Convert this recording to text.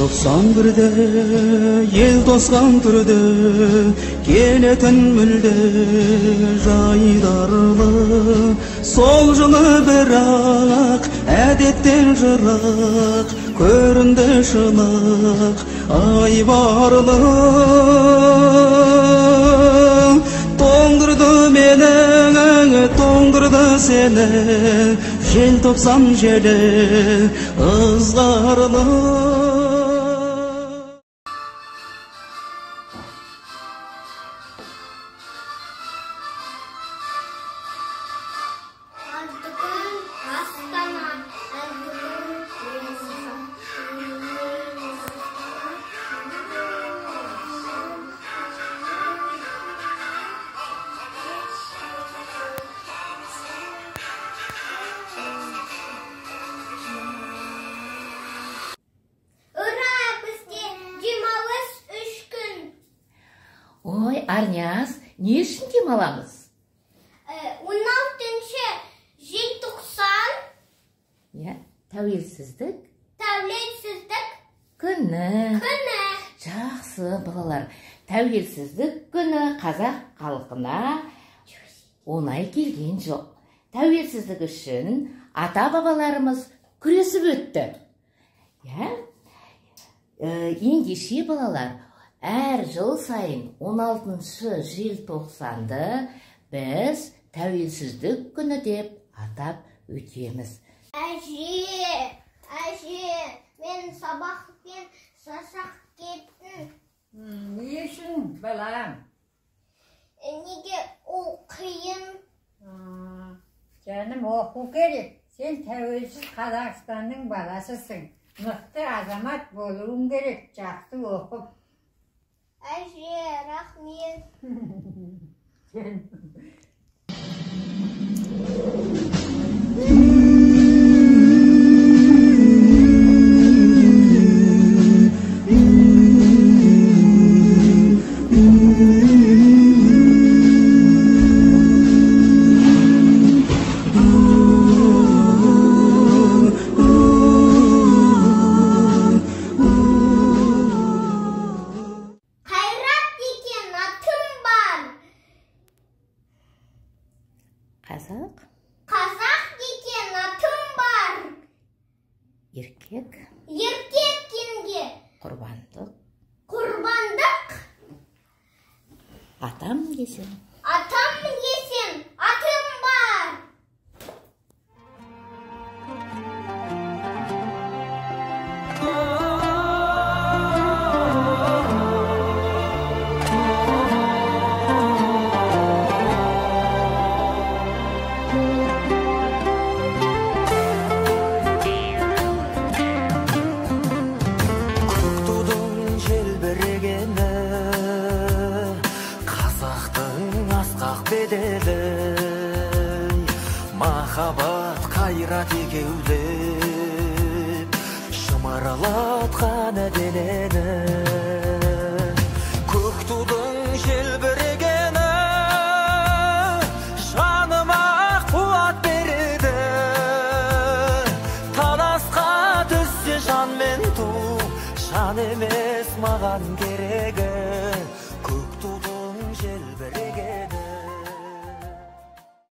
91'de ел тосқан түрде келетін мүлде жайдарлы сол жылы бірақ әдеттен жырақ көрінді шынық айбарлы тоңдырды мені тоңдырды сені желтоқсан желі ызғарлы. Ой, Арняс, не үшін демаламыз? 16-шы желтоқсан Тәуелсіздік күні. Жақсы, балалар. Тәуелсіздік күні қазақ халқына оңай келген жоқ. Тәуелсіздік үшін ата-бабаларымыз күресіп өтті. Ендеше балалар, әр жыл сайын 16-шы желтоқсанды біз тәуелсіздік күні деп атап өтеміз. Әже, мен сабақпен сасақ кеттім. Не үшін, балам? Неге оқиын? Canım oku gerek. Sen tәуелсіз Қазақстанның баласысың. Мықты азамат болуың керек. Жақсы оқып. Әже, рахмет. Қазақ деген атым бар. Еркек Еркеккенге құрбандық. Атам десем атым бар. Махаббат қайрат екеулеп шымырлатқан денені көк тудың желбірегені жаныма қуат береді таласқа түссе жан мен ту жан емес маған керегі көк тудың желбірегені